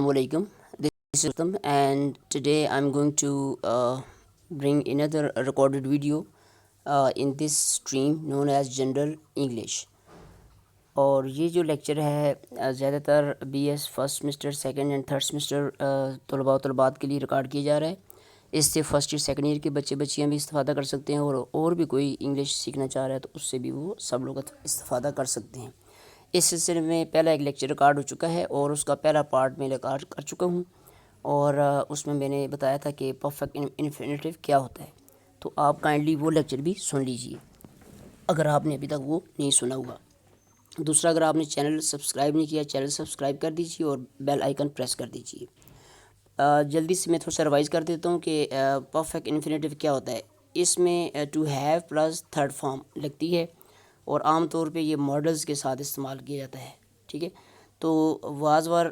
Assalamualaikum. This is Uttam, and today I'm going to bring another recorded video in this stream known as General English. اور یہ جو lecture ہے زیادہ تر B S first semester second and third semester طلباء و طلبات کے لیے ریکارڈ کیا جا رہا ہے. اس سے فرسٹ ایئر سیکنڈ ایئر کے بچے بچیاں بھی استفادہ کر سکتے ہیں, اور بھی کوئی انگلش سیکھنا چاہ رہا ہے تو اس سے بھی وہ سب لوگ استفادہ کر سکتے ہیں. اس سلسلے میں پہلا ایک لیکچر ریکارڈ ہو چکا ہے اور اس کا پہلا پارٹ میں ریکارڈ کر چکا ہوں, اور اس میں نے بتایا تھا کہ پرفیکٹ انفینیٹیو کیا ہوتا ہے. تو آپ کائنڈلی وہ لیکچر بھی سن لیجئے اگر آپ نے ابھی تک وہ نہیں سنا ہوا. دوسرا, اگر آپ نے چینل سبسکرائب نہیں کیا, چینل سبسکرائب کر دیجیے اور بیل آئیکن پریس کر دیجیے. جلدی سے میں تھوڑا سا ریوائز کر دیتا ہوں کہ پرفیکٹ انفینیٹیو کیا ہوتا ہے. اس میں to have plus third form لگتی ہے, اور عام طور پہ یہ ماڈلز کے ساتھ استعمال کیا جاتا ہے. ٹھیک ہے, تو واز وار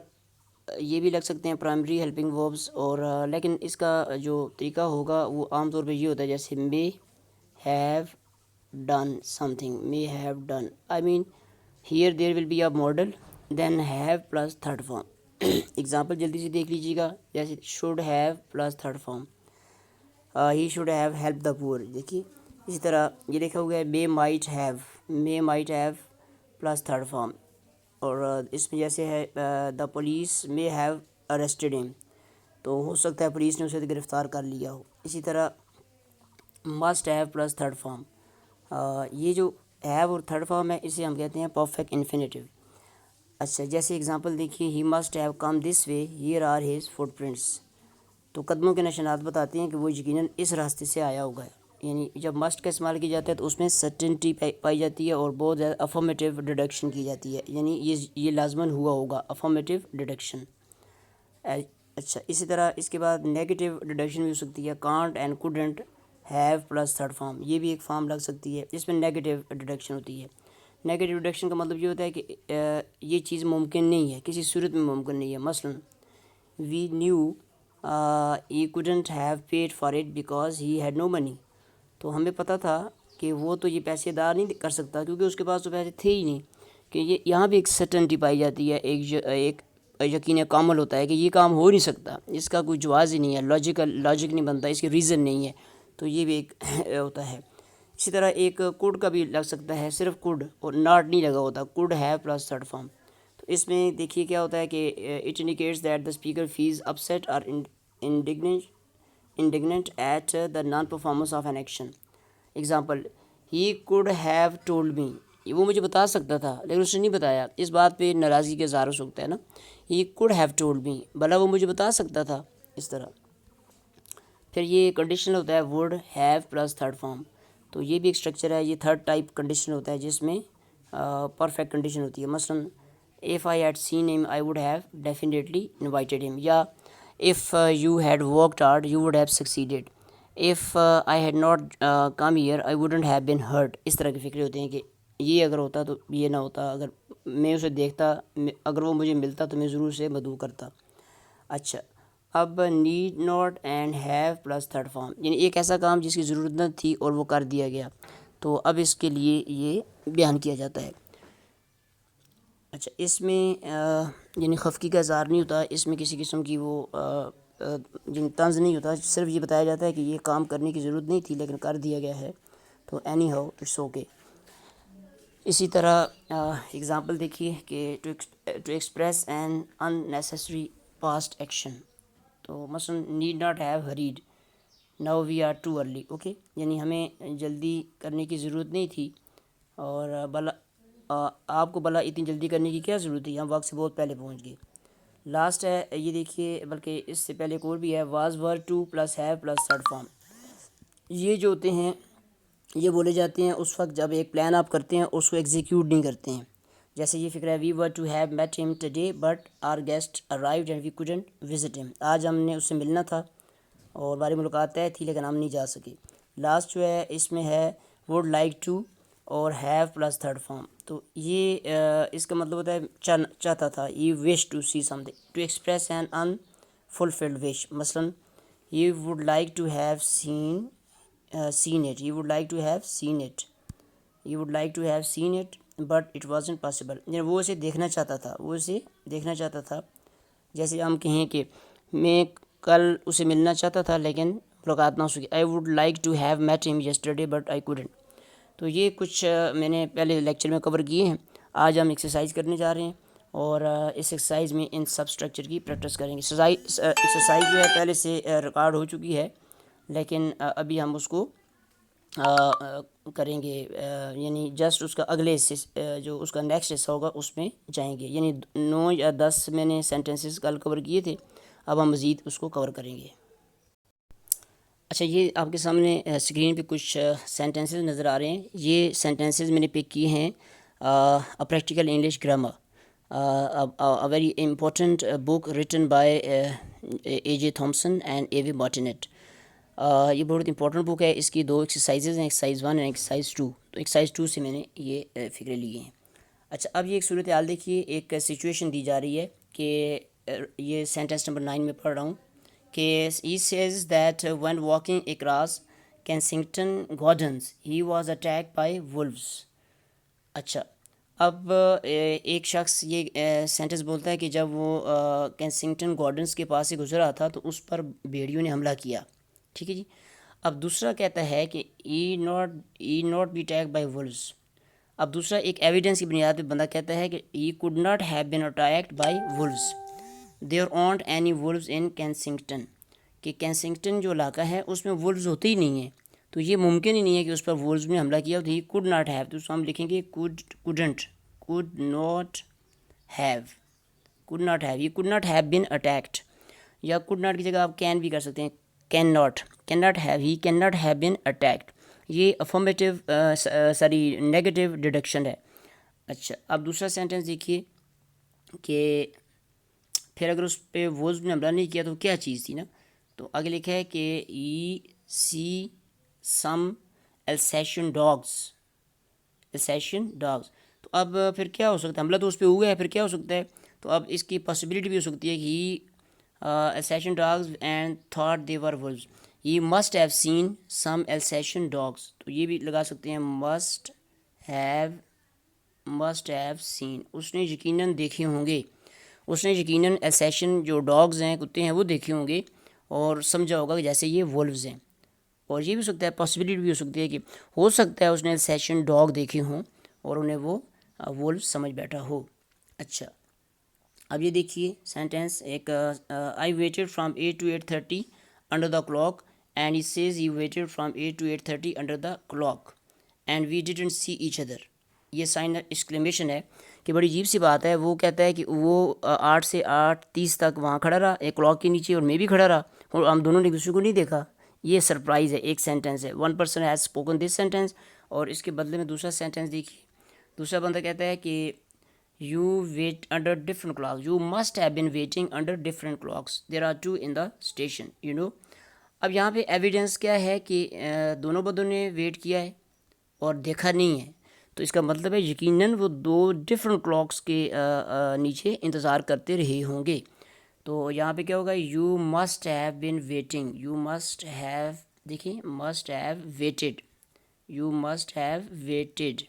یہ بھی لگ سکتے ہیں پرائمری ہیلپنگ وربز, اور لیکن اس کا جو طریقہ ہوگا وہ عام طور پہ یہ ہوتا ہے جیسے may have done something, may have done, I mean here there will be a modal then have plus third form. Example جلدی سے دیکھ لیجیے گا, جیسے should have plus third form, he should have help the poor. دیکھیے اسی طرح یہ لکھا ہوا ہے may might have plus third form, اور اس میں جیسے ہے the police may have arrested him, تو ہو سکتا ہے پولیس نے اسے گرفتار کر لیا ہو. اسی طرح must have plus third form, یہ جو ہیو اور تھرڈ فارم ہے اسے ہم کہتے ہیں پرفیکٹ انفینیٹیو. اچھا, جیسے اگزامپل دیکھیے, he must have come this way here are his footprints, تو قدموں کے نشانات بتاتے ہیں کہ وہ یقیناً اس راستے سے آیا ہوگا ہے. یعنی جب مسٹ کا استعمال کیا جاتا ہے تو اس میں سرٹنٹی پائی جاتی ہے اور بہت زیادہ افرمیٹیو ڈیڈکشن کی جاتی ہے, یعنی یہ لازماً ہوا ہوگا, افرمیٹیو ڈیڈکشن. اچھا, اسی طرح اس کے بعد نیگیٹو ڈیڈکشن بھی ہو سکتی ہے, can't and couldn't have plus third form, یہ بھی ایک فارم لگ سکتی ہے, اس میں نیگیٹو ڈیڈکشن ہوتی ہے. نیگیٹو ڈیڈکشن کا مطلب یہ ہوتا ہے کہ یہ چیز ممکن نہیں ہے, کسی صورت میں ممکن نہیں ہے. مثلاً we knew he couldn't have paid for it because he had no money, تو ہمیں پتہ تھا کہ وہ تو یہ پیسے ادا نہیں کر سکتا کیونکہ اس کے پاس تو پیسے تھے ہی نہیں. کہ یہاں بھی ایک سرٹنٹی پائی جاتی ہے, ایک یقین کامل ہوتا ہے کہ یہ کام ہو نہیں سکتا, اس کا کوئی جواز ہی نہیں ہے, لاجک نہیں بنتا, اس کی ریزن نہیں ہے, تو یہ بھی ایک ہوتا ہے. اسی طرح ایک کوڈ کا بھی لگ سکتا ہے, صرف کوڈ اور ناٹ نہیں لگا ہوتا, could have plus third form. تو اس میں دیکھیے کیا ہوتا ہے کہ it indicates that the speaker feels upset اور indignant at the non performance of an action. Example, he could have told me, وہ مجھے بتا سکتا تھا لیکن اس نے نہیں بتایا, اس بات پہ ناراضگی کا اظہار ہو سکتا ہے نا. ہی کوڈ ہیو ٹولڈ می, بھلا وہ مجھے بتا سکتا تھا, اس طرح. پھر یہ کنڈیشنل ہوتا ہے would have plus third form, تو یہ بھی ایک اسٹرکچر ہے, یہ تھرڈ ٹائپ کنڈیشن ہوتا ہے جس میں پرفیکٹ کنڈیشن ہوتی ہے. مثلاً if I had seen him I would have definitely invited him, یا if you had worked hard you would have succeeded, if I had not come here I wouldn't have been hurt. اس طرح کے فکرے ہوتے ہیں کہ یہ اگر ہوتا تو یہ نہ ہوتا, اگر میں اسے دیکھتا, اگر وہ مجھے ملتا تو میں ضرور سے مدعو کرتا. اچھا, اب need not and have plus third form, یعنی ایک ایسا کام جس کی ضرورت نہ تھی اور وہ کر دیا گیا, تو اب اس کے لیے یہ بیان کیا جاتا ہے. اچھا, اس میں یعنی خفگی کا اظہار نہیں ہوتا, اس میں کسی قسم کی وہ طنز نہیں ہوتا, صرف یہ بتایا جاتا ہے کہ یہ کام کرنے کی ضرورت نہیں تھی لیکن کر دیا گیا ہے, تو اینی ہاؤ اٹس اوکے. اسی طرح اگزامپل دیکھیے کہ to express an unnecessary past action, تو مثلاً need not have hurried now we are too early, okay, یعنی ہمیں جلدی کرنے کی ضرورت نہیں تھی, اور بلا آپ کو بلا اتنی جلدی کرنے کی کیا ضرورت تھی, ہم وقت سے بہت پہلے پہنچ گئے. لاسٹ ہے یہ دیکھیے, بلکہ اس سے پہلے ایک اور بھی ہے, was were two plus have plus third form. یہ جو ہوتے ہیں یہ بولے جاتے ہیں اس وقت جب ایک پلان آپ کرتے ہیں اس کو ایگزیکیوٹ نہیں کرتے ہیں. جیسے یہ فکر ہے, we were to have met him today but our guest arrived and we couldn't visit him, آج ہم نے اس سے ملنا تھا اور ہماری ملاقات طے تھی لیکن ہم نہیں جا سکے. لاسٹ جو ہے اس میں ہے ووڈ لائک ٹو اور ہیو پلس تھرڈ فارم, تو یہ اس کا مطلب ہوتا ہے چاہتا تھا, یہ wish to see something, to express an unfulfilled wish. مثلاً he would like to have seen it, he would like to have seen it, he would like to have seen it but it wasn't possible, یعنی وہ اسے دیکھنا چاہتا تھا, جیسے ہم کہیں کہ میں کل اسے ملنا چاہتا تھا لیکن ملاقات نہ ہو سکی. I would like to have met him yesterday but I couldn't. تو یہ کچھ میں نے پہلے لیکچر میں کور کیے ہیں. آج ہم ایکسرسائز کرنے جا رہے ہیں اور اس ایکسرسائز میں ان سب اسٹرکچر کی پریکٹس کریں گے. ایکسرسائز جو ہے پہلے سے ریکارڈ ہو چکی ہے لیکن ابھی ہم اس کو کریں گے، یعنی جسٹ اس کا اگلے حصے جو اس کا نیکسٹ حصہ ہوگا اس میں جائیں گے. یعنی 9 یا 10 میں نے سینٹنسز کل کور کیے تھے، اب ہم مزید اس کو کور کریں گے. اچھا، یہ آپ کے سامنے اسکرین پہ کچھ سینٹنسز نظر آ رہے ہیں. یہ سینٹنسز میں نے پک کیے ہیں practical English grammar, a very important book written by A.J. Thompson and A.V. Martinet. یہ بہت امپورٹنٹ بک ہے. اس کی 2 ایکسرسائزز ہیں، ایکسرسائز 1 اور ایکسرسائز 2. تو ایکسرسائز 2 سے میں نے یہ فکرے لیے ہیں. اچھا، اب یہ ایک صورتحال دیکھیے. ایک سچویشن دی جا رہی ہے کہ یہ سینٹنس نمبر 9 میں پڑھ رہا ہوں کہ he says that when walking across Kensington Gardens he was attacked by wolves. اچھا، اب ایک شخص یہ سینٹنس بولتا ہے کہ جب وہ کینسنگٹن گارڈنس کے پاس سے گزرا تھا تو اس پر بھیڑیوں نے حملہ کیا. ٹھیک ہے جی. اب دوسرا کہتا ہے کہ E naught be attack by ولفز. اب دوسرا ایک ایویڈنس کی بنیاد پہ بندہ کہتا ہے کہ he could not have been attacked by wolves, there aren't any wolves in Kensington. کہ کینسنگٹن جو علاقہ ہے اس میں ولفز ہوتے ہی نہیں ہیں، تو یہ ممکن ہی نہیں ہے کہ اس پر وولز نے حملہ کیا. تو ہی کوڈ ناٹ ہیو، تو اس کو ہم لکھیں گے کوڈ ناٹ ہیو. یہ code not have been attacked, یا کوڈ ناٹ کی جگہ آپ کین بھی کر سکتے ہیں. Can not have, he can not have been attacked. یہ افرمیٹیو نیگیٹو ڈیڈکشن ہے. اچھا، اب دوسرا سینٹنس دیکھیے کہ پھر اگر اس پہ وولز نے حملہ نہیں کیا تو کیا چیز تھی نا. تو آگے لکھا ہے کہ ای سی سم السیشن ڈاگس. تو اب پھر کیا ہو سکتا ہے؟ حملہ تو اس پہ ہوا ہے، پھر کیا ہو سکتا ہے؟ تو اب اس کی پاسبلٹی بھی ہو سکتی ہے کہ he Alsatian dogs and thought they were wolves. He must have seen some Alsatian dogs. تو یہ بھی لگا سکتے ہیں مسٹ ہیو سین. اس نے یقیناً دیکھے ہوں گے، اس نے یقیناً السیشن جو ڈاگز ہیں، کتے ہیں، وہ دیکھے ہوں گے اور سمجھا ہوگا کہ جیسے یہ وولفز ہیں. اور یہ بھی ہو سکتا ہے، پاسبلٹی بھی ہو سکتی ہے کہ ہو سکتا ہے اس نے السیشن ڈاگ دیکھے ہوں اور انہیں وہ وولف سمجھ بیٹھا ہو. اچھا، اب یہ دیکھیے سینٹنس ایک I waited from 8 to 8:30 under the clock and he says he waited from 8 to 8:30 under the clock and we didn't see each other. یہ سائن ایکسکلیمیشن ہے کہ بڑی عجیب سی بات ہے. وہ کہتا ہے کہ وہ 8 سے 8:30 تک وہاں کھڑا رہا ایک کلاک کے نیچے، اور میں بھی کھڑا رہا اور ہم دونوں نے ایک دوسرے کو نہیں دیکھا. یہ سرپرائز ہے. ایک سینٹنس ہے، 1 person has spoken this sentence, اور اس کے بدلے میں دوسرا سینٹنس دیکھیے. دوسرا بندہ کہتا ہے کہ you wait under different clocks, you must have been waiting under different clocks, there are 2 in the station you know. اب یہاں پہ ایویڈنس کیا ہے کہ دونوں بندوں نے ویٹ کیا ہے اور دیکھا نہیں ہے. تو اس کا مطلب ہے یقیناً وہ 2 ڈفرنٹ کلاکس کے نیچے انتظار کرتے رہے ہوں گے. تو یہاں پہ کیا ہوگا؟ You must have been waiting, you must have, دیکھیں must have waited, you must have waited.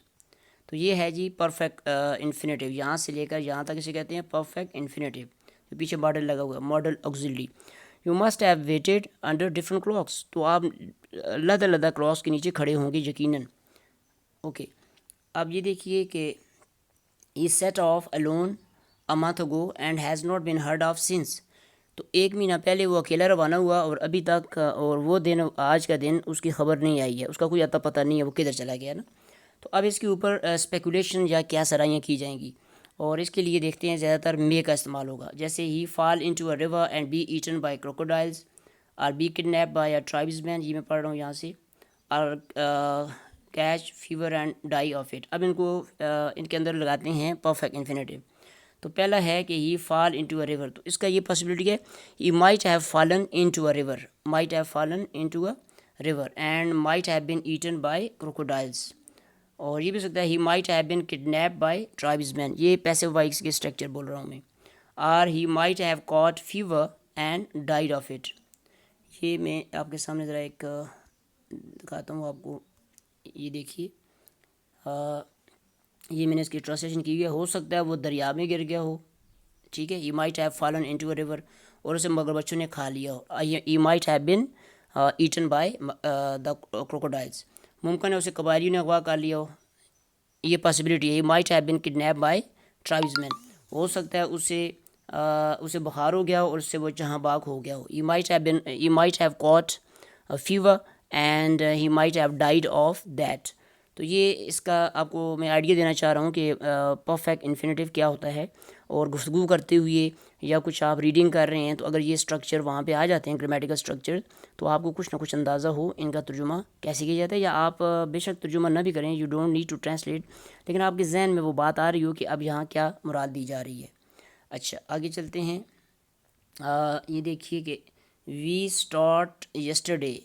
تو یہ ہے جی پرفیکٹ انفینیٹیو. یہاں سے لے کر یہاں تک اسے کہتے ہیں پرفیکٹ انفینیٹیو. پیچھے ماڈل لگا ہوا ہے، modal auxiliary. You must have waited under different clocks. تو آپ علیحدہ علیحدہ کلاکس کے نیچے کھڑے ہوں گے یقیناً. اوکے، اب یہ دیکھیے کہ he set off alone a month ago and has not been heard of since. تو 1 مہینہ پہلے وہ اکیلا روانہ ہوا اور ابھی تک اور وہ دن آج کا دن اس کی خبر نہیں آئی ہے، اس کا کوئی اتا پتہ نہیں ہے وہ کدھر چلا گیا نا. تو اب اس کے اوپر اسپیکولیشن یا کیا سرائیاں کی جائیں گی، اور اس کے لیے دیکھتے ہیں زیادہ تر مے کا استعمال ہوگا. جیسے he fall into a river and be eaten by crocodiles اور be kidnap by a tribesman. یہ میں پڑھ رہا ہوں یہاں سے. اور catch fever and die of it. اب ان کو ان کے اندر لگاتے ہیں پرفیکٹ انفینیٹیو. تو پہلا ہے کہ ہی فال انٹو اے ریور. تو اس کا یہ پاسبلٹی ہے he might have fallen into a river, might have fallen into a river and might have been eaten by crocodiles. اور یہ بھی ہو سکتا ہے he might have been kidnap by tribesman. یہ پیسو وائس کے structure بول رہا ہوں میں. اور he might have caught fever and died of it. یہ میں آپ کے سامنے ذرا ایک دکھاتا ہوں آپ کو. یہ دیکھیے یہ میں نے اس کی ٹرانسلیشن کی ہوئی ہے. ہو سکتا ہے وہ دریا میں گر گیا ہو ٹھیک ہے. He might have fallen into a river, اور اسے مگرمچھوں نے کھا لیا ہو. He might have been eaten by the crocodiles. ممکن ہے اسے قبائلیوں نے اغوا کر لیا ہو, یہ پاسبلٹی ہے. He might have been kidnapped by tribesmen. ہو سکتا ہے اسے بخار ہو گیا ہو اور اس سے وہ جہاں باغ ہو گیا ہو. He might have caught a fever and he might have died of that. تو یہ اس کا آپ کو میں آئیڈیا دینا چاہ رہا ہوں کہ پرفیکٹ انفینیٹیو کیا ہوتا ہے. اور گفتگو کرتے ہوئے یا کچھ آپ ریڈنگ کر رہے ہیں تو اگر یہ اسٹرکچر وہاں پہ آ جاتے ہیں, گرامیٹیکل اسٹرکچر, تو آپ کو کچھ نہ کچھ اندازہ ہو ان کا ترجمہ کیسے کیا جاتا ہے. یا آپ بے شک ترجمہ نہ بھی کریں, you don't need to translate, لیکن آپ کے ذہن میں وہ بات آ رہی ہو کہ اب یہاں کیا مراد دی جا رہی ہے. اچھا آگے چلتے ہیں. یہ دیکھیے کہ we start yesterday,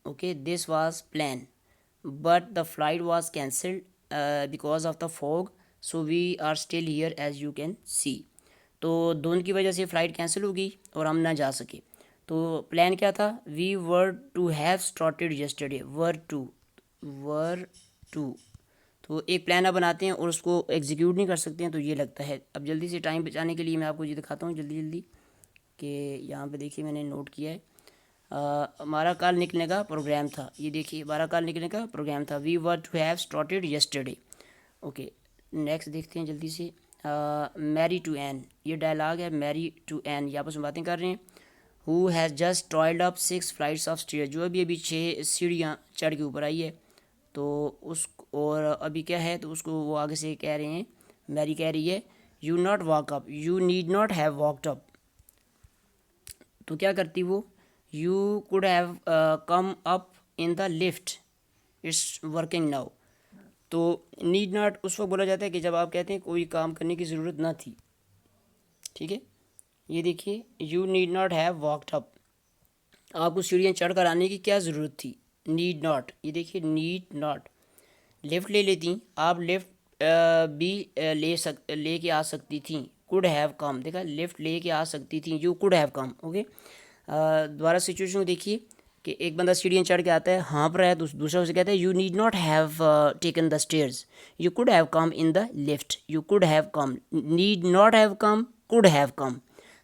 okay, this was plan but the flight was cancelled because of the fog, so we are still here as you can see. تو دھند کی وجہ سے فلائٹ کینسل ہو گئی اور ہم نہ جا سکے. تو پلان کیا تھا, we were to have started yesterday, were to. تو ایک پلان آپ بناتے ہیں اور اس کو ایگزیکیوٹ نہیں کر سکتے ہیں تو یہ لگتا ہے. اب جلدی سے ٹائم بچانے کے لیے میں آپ کو یہ دکھاتا ہوں جلدی کہ یہاں پہ دیکھیے میں نے نوٹ کیا ہے. ہمارا کل نکلنے کا پروگرام تھا, یہ دیکھیے ہمارا کل نکلنے کا پروگرام تھا. We were to have started yesterday. Okay next دیکھتے ہیں جلدی سے. میری ٹو این, یہ ڈائلاگ ہے. میری ٹو این, یہ آپس میں باتیں کر رہے ہیں. He has just trailed up 6 flights of stair, جو ابھی 6 سیڑھیاں چڑھ کے اوپر آئی ہے. تو اس اور ابھی کیا ہے, تو اس کو وہ آگے سے کہہ رہے ہیں, میری کہہ رہی ہے you not walk up, you need not have walked up. تو کیا کرتی وہ, you could have come up in the lift, it's working now. تو نیڈ ناٹ اس وقت بولا جاتا ہے کہ جب آپ کہتے ہیں کوئی کام کرنے کی ضرورت نہ تھی. ٹھیک ہے, یہ دیکھیے you need not have walked up, آپ کو سیڑھیاں چڑھ کر آنے کی کیا ضرورت تھی. نیڈ ناٹ, یہ دیکھیے نیڈ ناٹ. لفٹ لے لیتی آپ, لفٹ بھی لے کے آ سکتی تھیں. کوڈ ہیو کم, دیکھا لفٹ لے کے آ سکتی تھیں, you could have come. Okay دوبارہ سچویشن کو دیکھیے کہ ایک بندہ سیڑھیاں چڑھ کے آتا ہے, ہانپ رہا ہے, تو دوسرا اسے کہتا ہے you need not have taken the stairs, you could have come in the lift, you could have come, need not have come, could have come.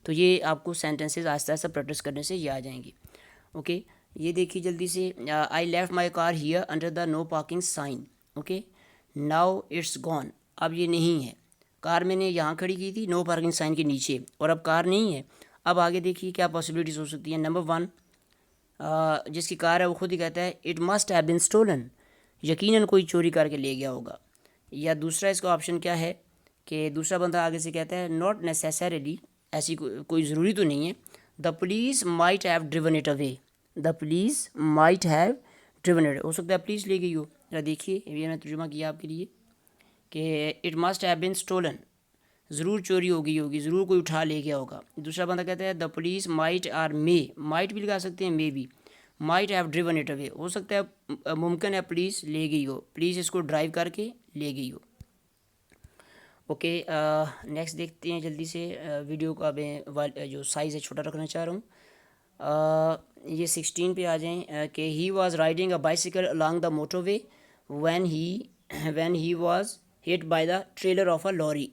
تو یہ آپ کو سینٹنسز آہستہ آہستہ پریکٹس کرنے سے یہ آ جائیں گے. اوکے یہ دیکھیے جلدی سے. I left my car here under the no parking sign. Okay now it's gone, اب یہ نہیں ہے. کار میں نے یہاں کھڑی کی تھی نو پارکنگ سائن کے نیچے, اور اب کار نہیں ہے. اب آگے دیکھیے کیا پاسبلٹیز ہو سکتی ہیں. نمبر 1, جس کی کار ہے وہ خود ہی کہتا ہے it must have bin stolen, یقیناً کوئی چوری کر کے لے گیا ہوگا. یا دوسرا اس کا آپشن کیا ہے کہ دوسرا بندہ آگے سے کہتا ہے ناٹ نیسیسریلی, ایسی کوئی ضروری تو نہیں ہے. The police might have driven it away, the police might have driven it, ہو سکتا ہے پولیس لے گئی ہو. دیکھیے یہ میں نے ترجمہ کیا آپ کے لیے کہ it must have bin stolen, ضرور چوری ہو گئی ہوگی, ضرور کوئی اٹھا لے گیا ہوگا. دوسرا بندہ کہتا ہے the police might or may, might بھی لگا سکتے ہیں, مے بھی, might have driven it away, ہو سکتا ہے ممکن ہے پولیس لے گئی ہو, پولیس اس کو ڈرائیو کر کے لے گئی ہو. اوکے نیکسٹ دیکھتے ہیں جلدی سے. ویڈیو کا میں جو سائز ہے چھوٹا رکھنا چاہ رہا ہوں. یہ 16 پہ آ جائیں کہ he was riding a bicycle along the motor way when he was hit by the trailer of a lorry.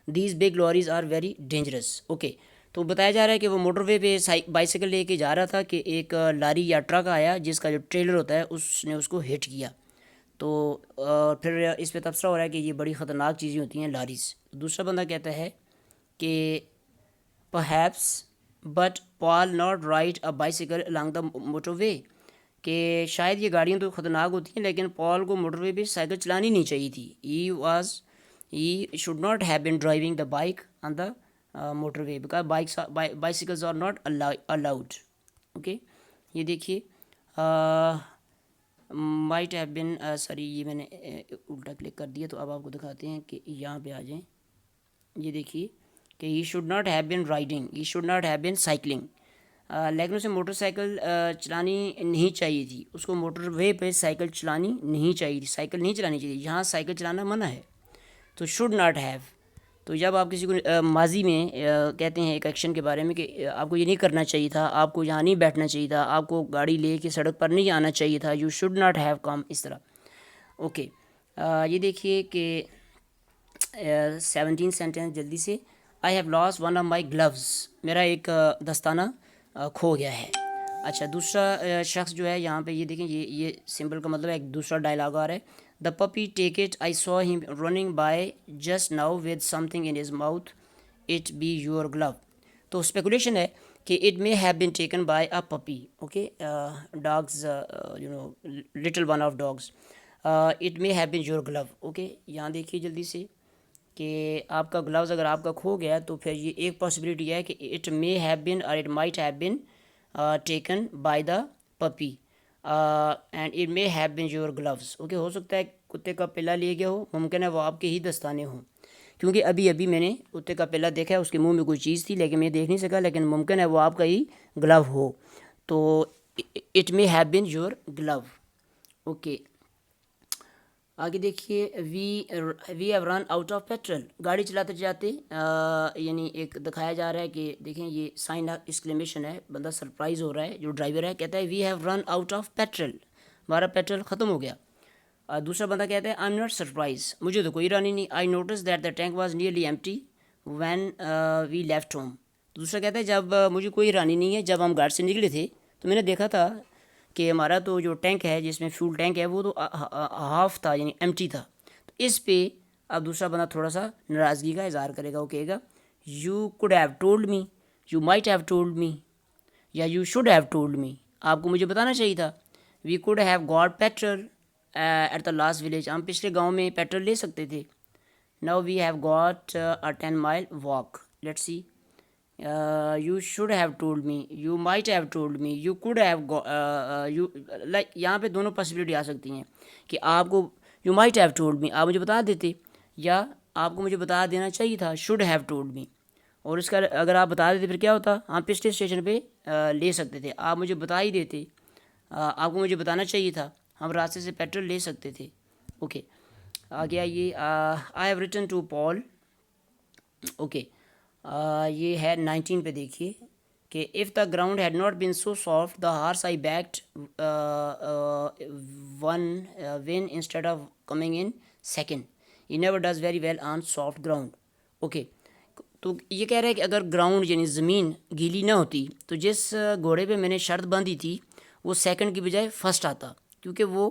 These big lorries are very dangerous. Okay تو بتایا جا رہا ہے کہ وہ موٹر وے پہ بائیسیکل لے کے جا رہا تھا کہ ایک لاری یا ٹرک آیا جس کا جو ٹریلر ہوتا ہے اس نے اس کو ہٹ کیا. تو پھر اس پہ تبصرہ ہو رہا ہے کہ یہ بڑی خطرناک چیزیں ہوتی ہیں لاریز. دوسرا بندہ کہتا ہے کہ perhaps but Paul not ride a bicycle along the motorway, کہ شاید یہ گاڑیاں تو خطرناک ہوتی ہیں لیکن پال کو موٹر وے پہ سائیکل چلانی نہیں چاہیے تھی. he should not have been driving the bike on the motorway because bicycles are not allowed. Okay یہ دیکھیے might have been سوری یہ میں نے الٹا کلک کر دیا, تو اب آپ کو دکھاتے ہیں کہ یہاں پہ آ جائیں. یہ دیکھیے کہ he should not have been riding, he should not have been cycling, لیکن اسے موٹر سائیکل چلانی نہیں چاہیے تھی, اس کو موٹر وے پہ سائیکل چلانی نہیں چاہیے تھی, سائیکل نہیں چلانی چاہیے. یہاں سائیکل چلانا منع ہے تو should not have. تو جب آپ کسی کو ماضی میں کہتے ہیں ایک ایکشن کے بارے میں کہ آپ کو یہ نہیں کرنا چاہیے تھا, آپ کو یہاں نہیں بیٹھنا چاہیے تھا, آپ کو گاڑی لے کے سڑک پر نہیں آنا چاہیے تھا, you should not have come, اس طرح. اوکے یہ دیکھیے کہ 17 سینٹینس جلدی سے. I have lost one of my gloves, میرا ایک دستانہ کھو گیا ہے. اچھا دوسرا شخص جو ہے یہاں پہ یہ دیکھیں, یہ سمبل کا مطلب ہے ایک دوسرا ڈائلاگ آ رہا ہے. دا پپی take it, I saw him running by just now with something in his mouth, it be your glove. تو اسپیکولیشن ہے کہ it may have been taken by a puppy, okay, dog's little one of dogs, it may have been your glove. Okay, یہاں دیکھیے جلدی سے کہ آپ کا گلوز اگر آپ کا کھو گیا تو پھر یہ ایک پاسبلٹی ہے کہ it may have been or it might have been taken by the puppy and it may have been your gloves. Okay, ہو سکتا ہے کتے کا پلا لے گیا ہو, ممکن ہے وہ آپ کے ہی دستانے ہوں, کیونکہ ابھی میں نے کتے کا پلا دیکھا ہے, اس کے منہ میں کوئی چیز تھی لیکن میں دیکھ نہیں سکا, لیکن ممکن ہے وہ آپ کا ہی گلو ہو. تو it may have been your glove. Okay, آگے دیکھیے, we have run out of petrol. گاڑی چلاتے چلاتے یعنی ایک دکھایا جا رہا ہے کہ دیکھیں یہ سائن آف ایکسکلیمیشن ہے, بندہ سرپرائز ہو رہا ہے, جو ڈرائیور ہے کہتا ہے we have run out of petrol, ہمارا پیٹرول ختم ہو گیا. دوسرا بندہ کہتا ہے آئی ایم ناٹ سرپرائز, مجھے تو کوئی رانی نہیں. I notice that the tank was nearly empty when we left home. دوسرا کہتا ہے جب مجھے کوئی رانی نہیں ہے, جب ہم گھر سے نکلے تھے تو میں نے دیکھا تھا کہ ہمارا تو جو ٹینک ہے جس میں فیول ٹینک ہے وہ تو ہاف تھا, یعنی ایمٹی تھا. تو اس پہ اب دوسرا بندہ تھوڑا سا ناراضگی کا اظہار کرے گا, وہ کہے گا you could have told me, you might have told me, یا you should have told me, آپ کو مجھے بتانا چاہیے تھا. We could have got petrol at the last village, ہم پچھلے گاؤں میں پیٹرول لے سکتے تھے. Now we have got a 10 mile walk. Let's see, you should have told me, you might have told me, you could have, you like یہاں پہ دونوں پاسبلٹی آ سکتی ہیں کہ آپ کو you might have told me آپ مجھے بتا دیتے, یا آپ کو مجھے بتا دینا چاہیے تھا شوڈ ہیو ٹولڈ می. اور اس کا اگر آپ بتا دیتے پھر کیا ہوتا, ہم پچھلے اسٹیشن پہ لے سکتے تھے, آپ مجھے بتا ہی دیتے, آپ کو مجھے بتانا چاہیے تھا, ہم راستے سے پیٹرول لے سکتے تھے. اوکے, آگے آئیے, I have written to Paul. Okay, یہ ہے 19 پہ دیکھیے کہ if the ground had not been so soft the horse I backed won won instead of coming in second, he never does very well on soft ground. Okay, تو یہ کہہ رہا ہے کہ اگر گراؤنڈ یعنی زمین گیلی نہ ہوتی تو جس گھوڑے پہ میں نے شرط باندھی تھی وہ سیکنڈ کی بجائے فرسٹ آتا, کیونکہ وہ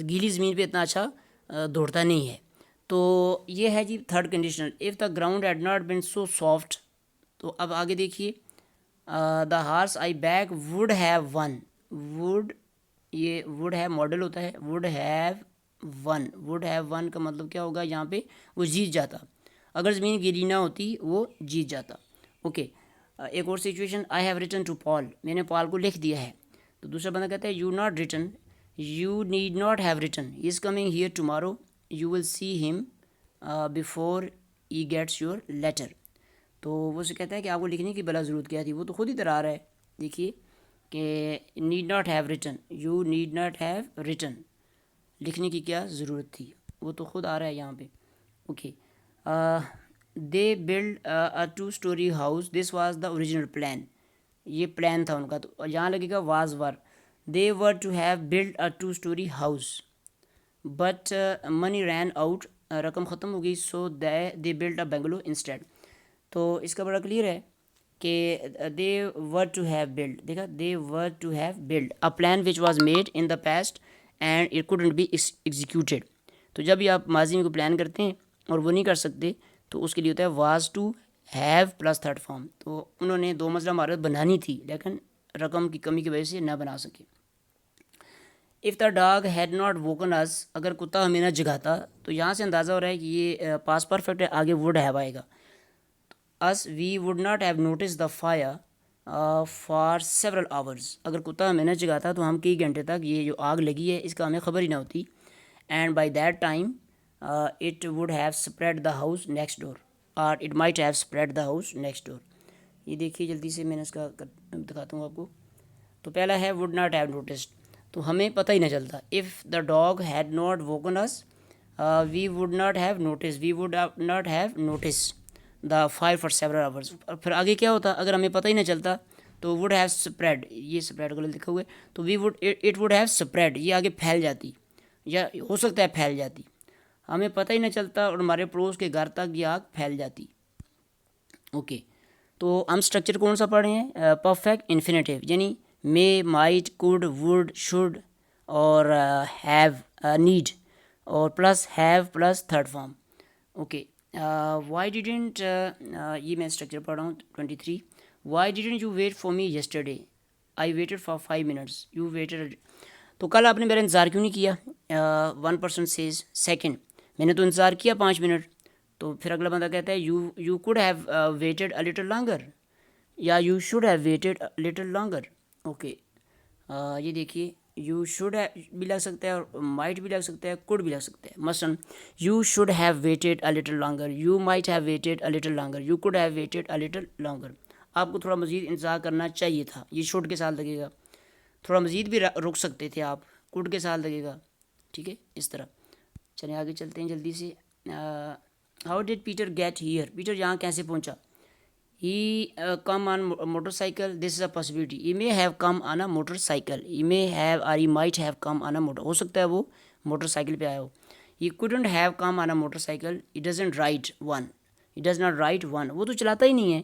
گیلی زمین پہ اتنا اچھا دوڑتا نہیں ہے. تو یہ ہے جی third conditional, if the ground had not been so soft. تو اب آگے دیکھیے, the horse I back would have won. Would, یہ ووڈ ہیو ماڈل ہوتا ہے, would have won, would have won کا مطلب کیا ہوگا, یہاں پہ وہ جیت جاتا, اگر زمین گیلی نہ ہوتی وہ جیت جاتا. اوکے, ایک اور situation, I have written to Paul, میں نے پال کو لکھ دیا ہے. تو دوسرا بندہ کہتا ہے you not written, you need not have written, he is coming here tomorrow, you will see him before he gets your letter. تو وہ سے کہتا ہے کہ آپ کو لکھنے کی بلا ضرورت کیا تھی, وہ تو خود ہی طرح آ رہا ہے. دیکھیے کہ need not have return, you need not have return, لکھنے کی کیا ضرورت تھی, وہ تو خود آ رہا ہے یہاں پہ. Okay, they built a 2 story house, this was the original plan, یہ پلان تھا ان کا. تو یہاں لگے گا was were, they were to have built a 2 story house but money ran out, رقم ختم ہو گئی, so they built a bungalow instead. تو اس کا بڑا کلیئر ہے کہ they were to have built, دیکھا, they were to have built a plan which was made in the past and it couldn't be executed. تو جب بھی آپ ماضی میں کوئی پلان کرتے ہیں اور وہ نہیں کر سکتے تو اس کے لیے ہوتا ہے was to have plus third form. تو انہوں نے 2 منزلہ عمارت بنانی تھی لیکن رقم کی کمی کی وجہ سے نہ بنا سکے. If the dog had not woken us, اگر کتا ہمیں نہ جگاتا, تو یہاں سے اندازہ ہو رہا ہے کہ یہ پاس پرفیکٹ ہے, آگے ووڈ ہیو آئے گا. Us we would not have noticed the fire for several hours, اگر کتا ہمیں نہ جگاتا تو ہم کئی گھنٹے تک یہ جو آگ لگی ہے اس کا ہمیں خبر ہی نہ ہوتی. And by that time it would have spread the house next door, or it might have spread the house next door. یہ دیکھیے جلدی سے میں نے اس کا دکھاتا ہوں آپ کو. تو پہلا ہے ووڈ ناٹ ہیو نوٹسڈ, تو ہمیں پتہ ہی نہ چلتا. If the dog had not woken us, we would not have noticed, we would not have noticed the fire for several hours. اور پھر آگے کیا ہوتا, اگر ہمیں پتہ ہی نہ چلتا تو ووڈ ہیو اسپریڈ, یہ اسپریڈ غلط لکھا ہوا ہے, تو we would it would have spread, یہ آگے پھیل جاتی, یا ہو سکتا ہے پھیل جاتی. ہمیں پتہ ہی نہ چلتا اور ہمارے پڑوس کے گھر تک یہ آگ پھیل جاتی. اوکے تو ہم اسٹرکچر کون سا پڑھ رہے ہیں؟ پرفیکٹ انفینیٹیو یعنی may, might, could, would, should اور ہیو، نیڈ اور plus have plus third form. Okay why didn't یہ میں اسٹرکچر پڑھ رہا ہوں 23. Why didn't you wait for me yesterday? I waited for 5 minutes. You waited. تو کل آپ نے میرا انتظار کیوں نہیں کیا؟ 1 person says. سیکنڈ میں نے تو انتظار کیا 5 منٹ. تو پھر اگلا بندہ کہتا ہے you could have waited a little longer یا you should have waited a little longer. Okay یہ دیکھیے یو شوڈ بھی لگ سکتا ہے اور مائٹ بھی لگ سکتا ہے، کوڈ بھی لگ سکتا ہے. مثلاً you should have waited a little longer, you might have waited a little longer, you could have waited a little longer. آپ کو تھوڑا مزید انتظار کرنا چاہیے تھا. یہ شوڈ کے ساتھ لگے گا. تھوڑا مزید بھی رک سکتے تھے آپ، کوڈ کے ساتھ لگے گا. ٹھیک ہے اس طرح. چلیں آگے چلتے ہیں جلدی سے. How did Peter get here? Peter یہاں کیسے پہنچا؟ He come on motorcycle. This is a possibility. He may have come on a motorcycle. He may have or he might have come on a motor. ہو سکتا ہے وہ motorcycle پہ آیا ہو. He couldn't have come on a motorcycle. He doesn't ride one. He does not ride one. وہ تو چلاتا ہی نہیں ہے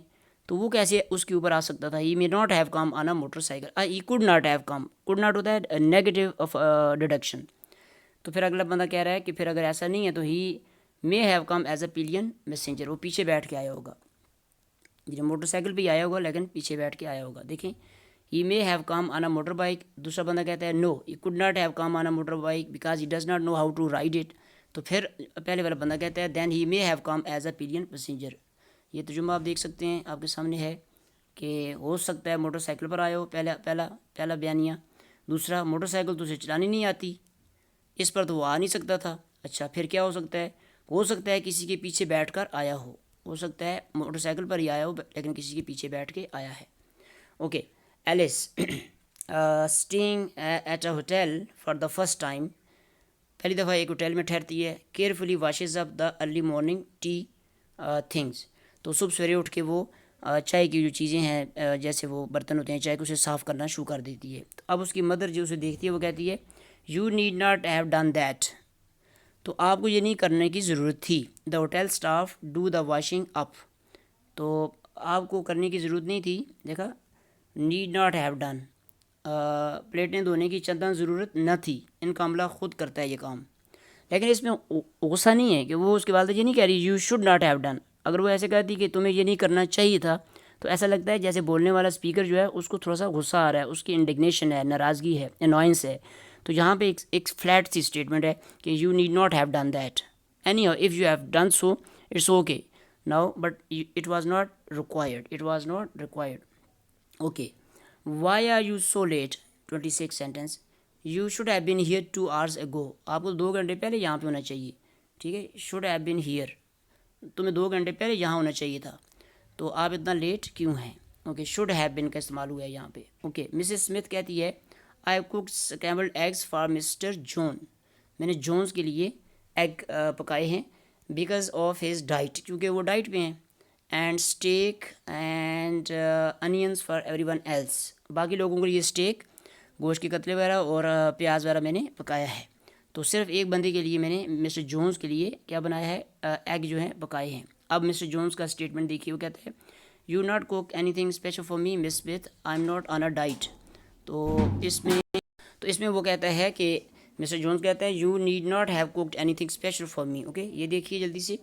تو وہ کیسے اس کے اوپر آ سکتا تھا؟ He may not have come on a motorcycle. He could not have come. Could not ہوتا ہے نیگیٹو آف ڈیڈکشن. تو پھر اگلا بندہ کہہ رہا ہے کہ پھر اگر ایسا نہیں ہے تو he may have come as a plane messenger. وہ پیچھے بیٹھ کے آیا ہوگا. موٹر سائیکل پہ ہی آیا ہوگا لیکن پیچھے بیٹھ کے آیا ہوگا. دیکھیں he may have come on a motorbike. دوسرا بندہ کہتا ہے no he could not have come on a motorbike because he does not know how to ride it. تو پھر پہلے والا بندہ کہتا ہے then he may have come as a plane passenger. یہ ترجمہ آپ دیکھ سکتے ہیں آپ کے سامنے ہے کہ ہو سکتا ہے موٹر سائیکل پر آیا ہو. پہلا بیانیہ. دوسرا موٹر سائیکل تو اسے چلانی نہیں آتی، اس پر تو وہ آ نہیں سکتا تھا. اچھا پھر کیا ہو سکتا ہے کسی کے پیچھے بیٹھ کر آیا ہو سکتا ہے موٹر سائیکل پر ہی آیا ہو لیکن کسی کے پیچھے بیٹھ کے آیا ہے. Okay Alice staying at a hotel for the first time. پہلی دفعہ ایک ہوٹل میں ٹھہرتی ہے. Carefully washes up the early morning tea things. تو صبح سویرے اٹھ کے وہ چائے کی جو چیزیں ہیں جیسے وہ برتن ہوتے ہیں چائے کو اسے صاف کرنا شروع کر دیتی ہے. تو اب اس کی مدر جو اسے دیکھتی ہے وہ کہتی ہے you need not have done that. تو آپ کو یہ نہیں کرنے کی ضرورت تھی. The hotel staff do the washing up. تو آپ کو کرنے کی ضرورت نہیں تھی. دیکھا نیڈ ناٹ ہیو ڈن. پلیٹیں دھونے کی چندان ضرورت نہ تھی. ان کا عملہ خود کرتا ہے یہ کام. لیکن اس میں غصہ نہیں ہے کہ وہ اس کے والدہ یہ نہیں کہہ رہی you should not have done. اگر وہ ایسے کہتی کہ تمہیں یہ نہیں کرنا چاہیے تھا تو ایسا لگتا ہے جیسے بولنے والا اسپیکر جو ہے اس کو تھوڑا سا غصہ آ رہا ہے، اس کی انڈگنیشن ہے، ناراضگی ہے، انوائنس ہے. تو یہاں پہ ایک فلیٹ سی اسٹیٹمنٹ ہے کہ you need not have done that. Anyhow if you have done so it's okay now but it was not required. Okay why are you so late? 26 sentence. You should have been here 2 hours ago. آپ کو 2 گھنٹے پہلے یہاں پہ ہونا چاہیے. ٹھیک ہے شوڈ ہیو بین ہیئر. تمہیں 2 گھنٹے پہلے یہاں ہونا چاہیے تھا تو آپ اتنا لیٹ کیوں ہیں؟ اوکے شوڈ ہیو بین کا استعمال ہوا ہے یہاں پہ. اوکے مسز اسمتھ کہتی ہے I have cooked scrambled eggs for Mr John. میں نے جونز کے لیے ایگ پکائے ہیں بیکاز آف ہز ڈائٹ، کیونکہ وہ ڈائٹ پہ ہیں. And steak and onions for every one else. باقی لوگوں کے لیے اسٹیک گوشت کے قطرے وغیرہ اور پیاز وغیرہ میں نے پکایا ہے. تو صرف ایک بندے کے لیے میں نے مسٹر جونز کے لیے کیا بنایا ہے؟ ایگ جو ہیں پکائے ہیں. اب مسٹر جونز کا اسٹیٹمنٹ دیکھیے. وہ کہتا ہے you not cook anything special for me Miss Smith I am not on a diet. تو اس میں وہ کہتا ہے کہ مسٹر جونز کہتا ہے you need not have cooked any thing special for me. Okay یہ دیکھیے جلدی سے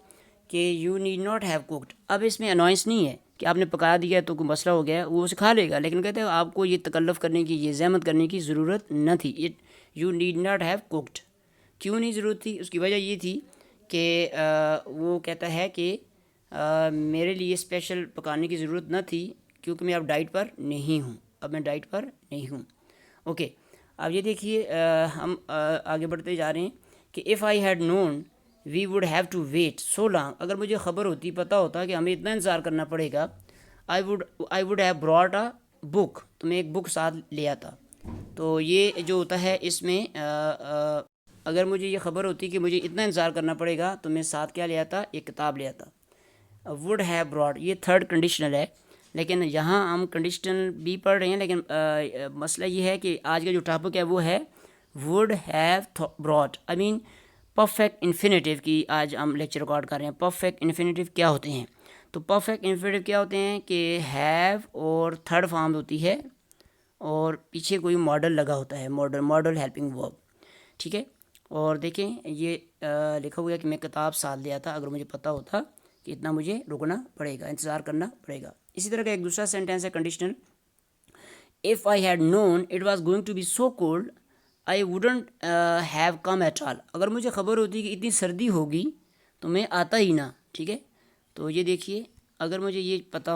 کہ you need not have cooked. اب اس میں انوائنس نہیں ہے کہ آپ نے پکا دیا تو کوئی مسئلہ ہو گیا، وہ اسے کھا لے گا، لیکن کہتے ہیں آپ کو یہ تکلف کرنے کی، یہ زحمت کرنے کی ضرورت نہ تھی. You need not have cooked. کیوں نہیں ضرورت تھی؟ اس کی وجہ یہ تھی کہ وہ کہتا ہے کہ میرے لیے اسپیشل پکانے کی ضرورت نہ تھی کیونکہ میں اب ڈائٹ پر نہیں ہوں. اوکے اب یہ دیکھیے ہم آگے بڑھتے جا رہے ہیں کہ if I had known we would have to wait so long. اگر مجھے خبر ہوتی، پتہ ہوتا کہ ہمیں اتنا انتظار کرنا پڑے گا، I would have brought a book. تو میں ایک بک ساتھ لے آتا. تو یہ جو ہوتا ہے اس میں اگر مجھے یہ خبر ہوتی کہ مجھے اتنا انتظار کرنا پڑے گا تو میں ساتھ کیا لے آتا؟ ایک کتاب لے آتا. ووڈ ہیو براٹ یہ تھرڈ کنڈیشنل ہے، لیکن یہاں ہم کنڈیشنل بھی پڑھ رہے ہیں، لیکن مسئلہ یہ ہے کہ آج کا جو ٹاپک ہے وہ ہے would have brought. I mean perfect infinitive کی آج ہم لیکچر ریکارڈ کر رہے ہیں. پرفیکٹ انفینیٹیو کیا ہوتے ہیں؟ تو پرفیکٹ انفینیٹیو کیا ہوتے ہیں کہ ہیو اور تھرڈ فارم ہوتی ہے اور پیچھے کوئی ماڈل لگا ہوتا ہے, ماڈل ہیلپنگ ورب, ٹھیک ہے. اور دیکھیں یہ لکھا ہوا ہے کہ میں کتاب ساتھ لیا تھا, اگر مجھے پتہ ہوتا کہ اتنا مجھے رکنا پڑے گا, انتظار کرنا پڑے گا. اسی طرح کا ایک دوسرا سینٹینس ہے conditional. If I had known it was going to be so cold I wouldn't have come at all. اگر مجھے خبر ہوتی کہ اتنی سردی ہوگی تو میں آتا ہی نہ, ٹھیک ہے. تو یہ دیکھیے, اگر مجھے یہ پتہ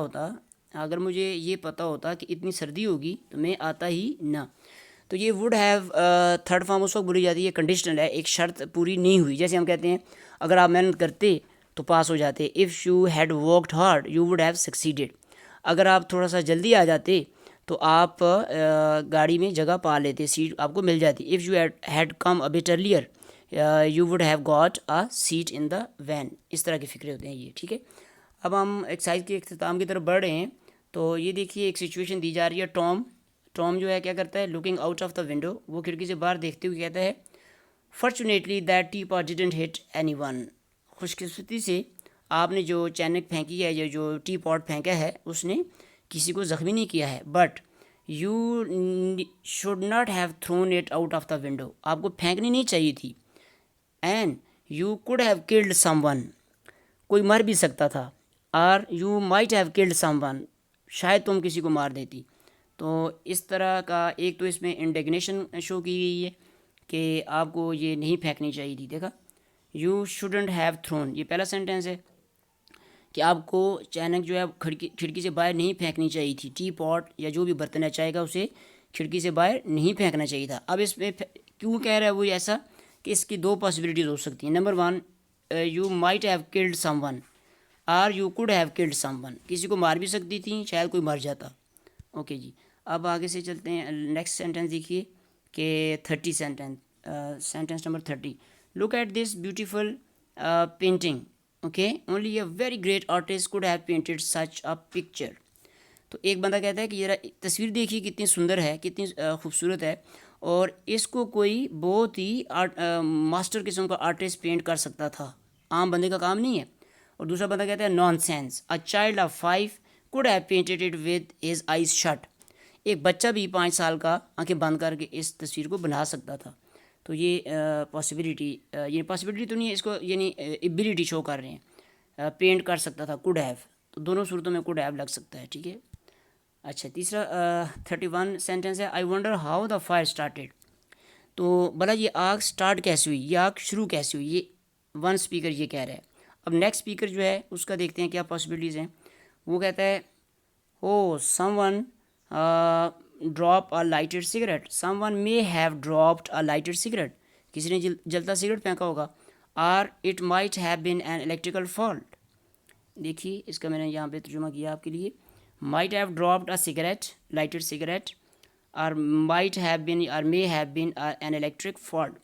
ہوتا کہ اتنی سردی ہوگی تو میں آتا ہی نہ. تو یہ وڈ ہیو تھرڈ فارم اس وقت بولی جاتی ہے, کنڈیشنل ہے, ایک شرط پوری نہیں ہوئی. جیسے ہم کہتے ہیں اگر آپ محنت کرتے تو پاس ہو جاتے. If you head worked hard you would have succeeded. اگر آپ تھوڑا سا جلدی آ جاتے تو آپ گاڑی میں جگہ پا لیتے, سیٹ آپ کو مل جاتی. If you had come a bit earlier you would have got a seat in the van. اس طرح کے فکرے ہوتے ہیں یہ, ٹھیک ہے. اب ہم ایکسرسائز کے اختتام کی طرف بڑھ رہے ہیں. تو یہ دیکھیے ایک سچویشن دی جا رہی ہے. ٹام جو ہے کیا کرتا ہے, looking out of the window, وہ کھڑکی سے باہر دیکھتے ہوئے کہتا ہے فارچونیٹلی دیٹ ٹی پاٹ ڈیڈنٹ ہٹ اینی ون. خوش قسمتی سے آپ نے جو چینک پھینکی ہے یا جو ٹی پاٹ پھینکا ہے اس نے کسی کو زخمی نہیں کیا ہے. But you should not have thrown it out of the window. آپ کو پھینکنی نہیں چاہیے تھی. And you could have killed someone. کوئی مر بھی سکتا تھا. Or you might have killed someone. شاید تم کسی کو مار دیتی. تو اس طرح کا ایک تو اس میں انڈیگنیشن شو کی گئی ہے کہ آپ کو یہ نہیں پھینکنی چاہیے تھی. دیکھا, یو شوڈنٹ ہیو تھرون, یہ پہلا سینٹینس ہے کہ آپ کو چینک جو ہے کھڑکی سے باہر نہیں پھینکنی چاہیے تھی. ٹی پاٹ یا جو بھی برتن ہے چائے کا اسے کھڑکی سے باہر نہیں پھینکنا چاہیے تھا. اب اس میں کیوں کہہ رہا ہے وہ ایسا کہ اس کی دو پاسبلٹیز ہو سکتی ہیں. Number one, you might have killed someone, or you could have killed someone. کسی کو مار بھی سکتی تھیں, شاید کوئی مر جاتا. اوکے جی, اب آگے سے چلتے ہیں. نیکسٹ سینٹینس دیکھیے کہ 30 sentence number 30. Look at this beautiful painting. Okay, only a very great artist could have painted such a picture. تو ایک بندہ کہتا ہے کہ ذرا تصویر دیکھیے کتنی سندر ہے, کتنی خوبصورت ہے, اور اس کو کوئی بہت ہی ماسٹر قسم کا آرٹسٹ پینٹ کر سکتا تھا, عام بندے کا کام نہیں ہے. اور دوسرا بندہ کہتا ہے nonsense, a child of 5 could have painted it with his eyes shut. ایک بچہ بھی 5 سال کا آنکھیں بند کر کے اس تصویر کو بنا سکتا تھا. تو یہ پاسبلٹی تو نہیں ہے, اس کو یعنی ایبلٹی شو کر رہے ہیں. پینٹ کر سکتا تھا, کوڈ ہیو, تو دونوں صورتوں میں کوڈ ہیو لگ سکتا ہے, ٹھیک ہے. اچھا, تیسرا 31 سینٹینس ہے. I wonder how the fire started. تو بھلا یہ آگ اسٹارٹ کیسے ہوئی, یہ آگ شروع کیسے ہوئی, یہ ون اسپیکر یہ کہہ رہا ہے. اب نیکسٹ اسپیکر جو ہے اس کا دیکھتے ہیں کیا پاسبلٹیز ہیں. وہ کہتا ہے oh someone drop a lighted cigarette. Someone may have dropped a lighted cigarette. کسی نے جلتا سگریٹ پھینکا ہوگا. Or it might have been an electrical fault. دیکھیے اس کا میں نے یہاں پہ ترجمہ کیا آپ کے لیے. Might have dropped a cigarette, lighted cigarette, اور مائٹ ہیو بین اور مے have been N electric fault.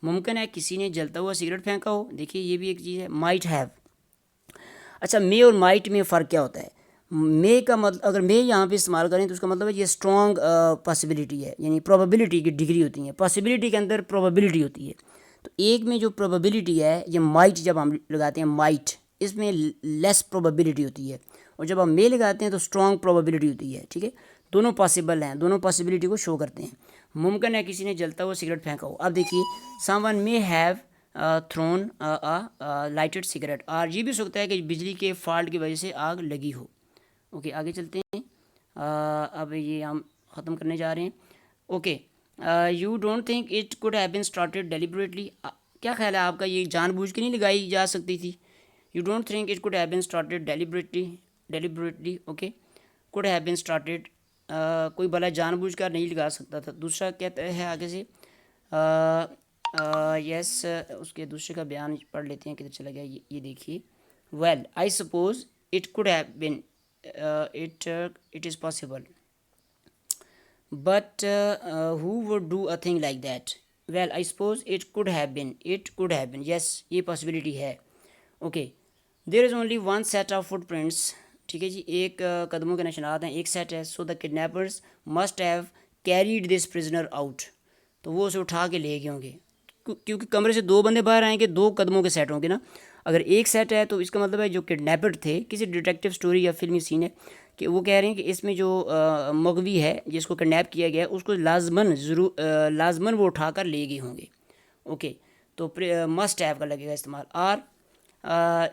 ممکن ہے کسی نے جلتا ہوا سگریٹ پھینکا ہو. دیکھیے یہ بھی ایک چیز ہے, مائٹ ہیو. اچھا, مے اور مائٹ میں فرق کیا ہوتا ہے؟ مے کا مطلب, اگر مے یہاں پہ استعمال کریں تو اس کا مطلب ہے یہ اسٹرانگ پاسبلٹی ہے, یعنی پروبیبلٹی کی ڈگری ہوتی ہے. پاسبلٹی کے اندر پروبیبلٹی ہوتی ہے. تو ایک میں جو پروبیبلٹی ہے یہ مائٹ, جب ہم لگاتے ہیں مائٹ, اس میں لیس پروبیبلٹی ہوتی ہے, اور جب ہم مے لگاتے ہیں تو اسٹرانگ پروبیبلٹی ہوتی ہے, ٹھیک ہے. دونوں پاسبل ہیں, دونوں پاسبلٹی کو شو کرتے ہیں. ممکن ہے کسی نے جلتا ہوا سگریٹ پھینکا ہو. اب دیکھیے someone may have thrown lighted cigarette, اور یہ بھی ہو سکتا ہے کہ بجلی کے فالٹ کی وجہ سے آگ لگی ہو. اوکے, آگے چلتے ہیں. اب یہ ہم ختم کرنے جا رہے ہیں. Okay, you don't think it could have been started deliberately. کیا خیال ہے آپ کا, یہ جان بوجھ کے نہیں لگائی جا سکتی تھی؟ You don't think it could have been started deliberately. Okay, code have been started, کوئی بھلا جان بوجھ کر نہیں لگا سکتا تھا. دوسرا کہتا ہے آگے سے یس, اس کے دوسرے کا بیان پڑھ لیتے ہیں کدھر چلا گیا. یہ دیکھیے, well I suppose it could have been, it is possible, but who would do a thing like that? Well, I suppose it could have been, yes, یہ possibility ہے. okay, there is only one set of footprints. ٹھیک ہے جی, ایک قدموں کے نشانات ہیں, ایک سیٹ ہے. so the kidnappers must have carried this prisoner out. تو وہ اسے اٹھا کے لے گئے ہوں گے. کیونکہ کمرے سے 2 بندے باہر آئیں گے 2 قدموں کے سیٹ ہوں گے نا. اگر ایک سیٹ ہے تو اس کا مطلب ہے جو کڈنیپر تھے, کسی ڈیٹیکٹیو سٹوری یا فلمی سین ہے کہ وہ کہہ رہے ہیں کہ اس میں جو مغوی ہے جس کو کڈنیپ کیا گیا ہے اس کو لازماً وہ اٹھا کر لے گئے ہوں گے. اوکے, تو مسٹ ہیو کا لگے گا استعمال. Or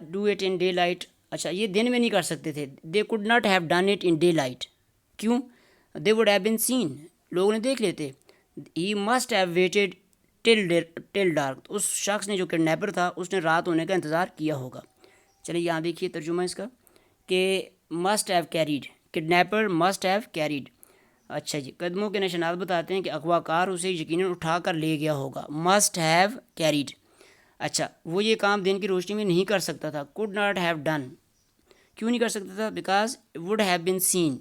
do it in daylight. اچھا, یہ دن میں نہیں کر سکتے تھے. They could not have done it in daylight. کیوں؟ دے وڈ ہیو بین سین, لوگوں نے دیکھ لیتے. He must have waited till dark. اس شخص نے جو کڈنیپر تھا اس نے رات ہونے کا انتظار کیا ہوگا. چلیے یہاں دیکھیے ترجمہ اس کا کہ must have carried, kidnapper must have carried. اچھا جی, قدموں کے نشانات بتاتے ہیں کہ اغوا کار اسے یقیناً اٹھا کر لے گیا ہوگا. Must have carried. اچھا, وہ یہ کام دن کی روشنی میں نہیں کر سکتا تھا. کوڈ ناٹ ہیو ڈن, کیوں نہیں کر سکتا تھا؟ بیکاز وڈ ہیو بن سین,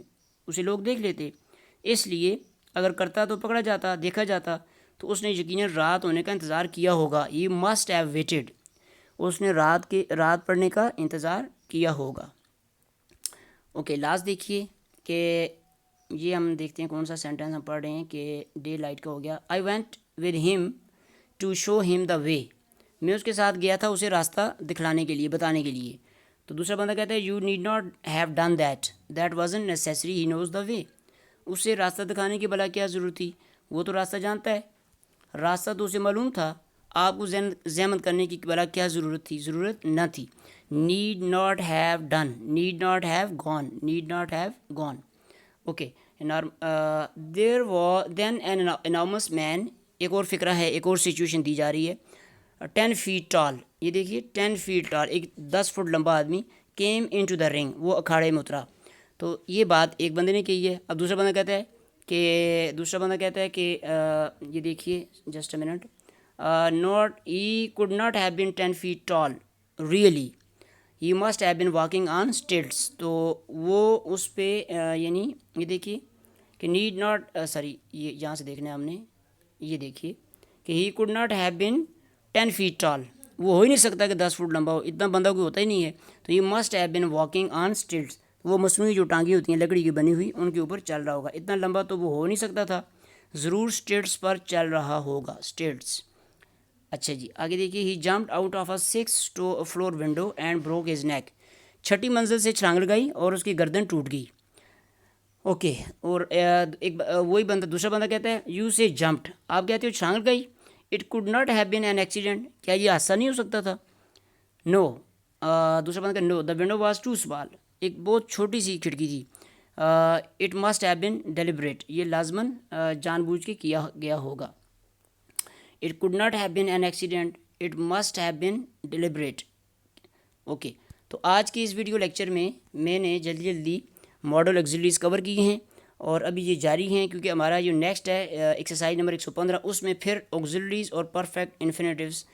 اسے لوگ دیکھ لیتے. اس لیے اگر کرتا تو پکڑا جاتا, دیکھا جاتا. تو اس نے یقیناً رات ہونے کا انتظار کیا ہوگا. ہی مسٹ ہیو ویٹڈ, اس نے رات پڑنے کا انتظار کیا ہوگا. اوکے, لاسٹ دیکھیے کہ یہ ہم دیکھتے ہیں کون سا سینٹینس ہم پڑھ رہے ہیں کہ ڈے لائٹ کا ہو گیا. I went with him to show him the وے. میں اس کے ساتھ گیا تھا اسے راستہ دکھلانے کے لیے, بتانے کے لیے. تو دوسرا بندہ کہتا ہے you need not have done that wasn't necessary, he knows the way. اسے راستہ دکھانے کی بلا کیا ضرورت تھی, وہ تو راستہ جانتا ہے. راستہ تو اسے معلوم تھا, آپ کو زحمت کرنے کی بلا کیا ضرورت تھی, ضرورت نہ تھی. Need not have done, need not have gone, need not have gone. Okay, there then an enormous man. ایک اور فقرہ ہے, ایک اور سچویشن دی جا رہی ہے. 10 feet tall, یہ دیکھیے 10 feet tall, ایک 10 فٹ لمبا آدمی. came into the ring, وہ اکھاڑے میں اترا. تو یہ بات ایک بندے نے کہی ہے. اب دوسرا بندہ کہتا ہے کہ یہ دیکھیے just a minute, not he could not have been 10 feet tall really, he must have been walking on stilts. تو وہ اس پہ یعنی یہ دیکھیے کہ نیڈ ناٹ سوری, یہ یہاں سے دیکھنا ہے ہم نے. یہ دیکھیے کہ ہی could not have been 10 feet tall, وہ ہو ہی نہیں سکتا کہ 10 فٹ لمبا ہو, اتنا بندہ کوئی ہوتا ہی نہیں ہے. تو یہ must have been walking on اسٹلٹس, وہ مصنوعی جو ٹانگیں ہوتی ہیں لکڑی کی بنی ہوئی ان کے اوپر چل رہا ہوگا. اتنا لمبا تو وہ ہو نہیں سکتا تھا, ضرور اسٹلٹس پر چل رہا ہوگا, اسٹلٹس. اچھا جی, آگے دیکھیے. He jumped out of a 6th floor window and broke his neck. 6ٹھی منزل سے چھلانگ لگائی اور اس کی گردن ٹوٹ گئی. اوکے, اور ایک وہی بندہ, دوسرا بندہ کہتا ہے یو سے جمپڈ, آپ کہتے ہو چھلانگ لگائی. It could not have been an accident, کیا یہ حادثہ نہیں ہو سکتا تھا؟ نو. دوسرا بندہ کہتا ہے no, the window was too small, ایک بہت چھوٹی سی کھڑکی تھی. It must have been deliberate, یہ لازماً جان بوجھ کے کیا گیا ہوگا. It could not have been an accident, it must have been deliberate. Okay, تو آج کی اس ویڈیو لیکچر میں نے جلدی ماڈل ایگزیلریز کور کی ہیں اور ابھی یہ جاری ہیں, کیونکہ ہمارا جو نیکسٹ ہے ایکسرسائز نمبر 115, اس میں پھر آگزیلریز اور پرفیکٹ انفینیٹیوز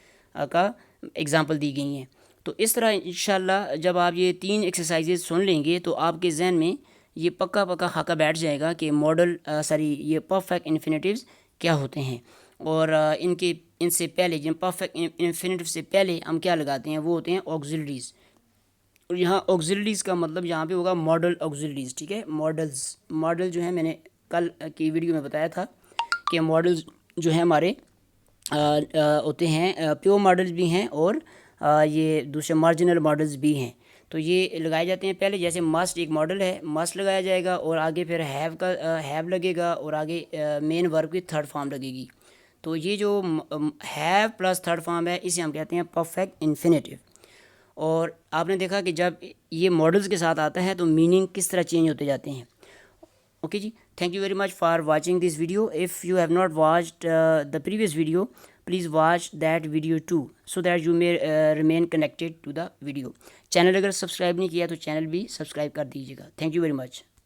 کا ایگزامپل دی گئی ہیں. تو اس طرح انشاءاللہ جب آپ یہ 3 ایکسرسائزز سن لیں گے تو آپ کے ذہن میں یہ پکا خاکہ بیٹھ جائے گا کہ یہ پرفیکٹ انفینیٹیوز کیا ہوتے ہیں, اور ان سے پہلے جن پرفیکٹ انفینیٹیو سے پہلے ہم کیا لگاتے ہیں وہ ہوتے ہیں آگزیلریز. اور یہاں آگزیلریز کا مطلب یہاں پہ ہوگا ماڈل آگزیلریز. ٹھیک ہے, ماڈل جو ہے میں نے کل کی ویڈیو میں بتایا تھا کہ ماڈلز جو ہیں ہمارے ہوتے ہیں, پیور ماڈلز بھی ہیں اور یہ دوسرے مارجنل ماڈلز بھی ہیں. تو یہ لگائے جاتے ہیں پہلے, جیسے مسٹ ایک ماڈل ہے, مسٹ لگایا جائے گا اور آگے پھر ہیو لگے گا اور آگے مین ورب کی تھرڈ فارم لگے گی. تو یہ جو ہیو پلس تھرڈ فارم ہے اسے ہم کہتے ہیں پرفیکٹ انفینیٹیو. اور آپ نے دیکھا کہ جب یہ ماڈلز کے ساتھ آتا ہے تو میننگ کس طرح چینج ہوتے جاتے ہیں. اوکے جی, thank you very much for watching this video. If you have not watched the previous video, please watch that video too so that you may remain connected to the video. Channel اگر subscribe نہیں کیا تو channel بھی subscribe کر دیجیے گا. Thank you very much.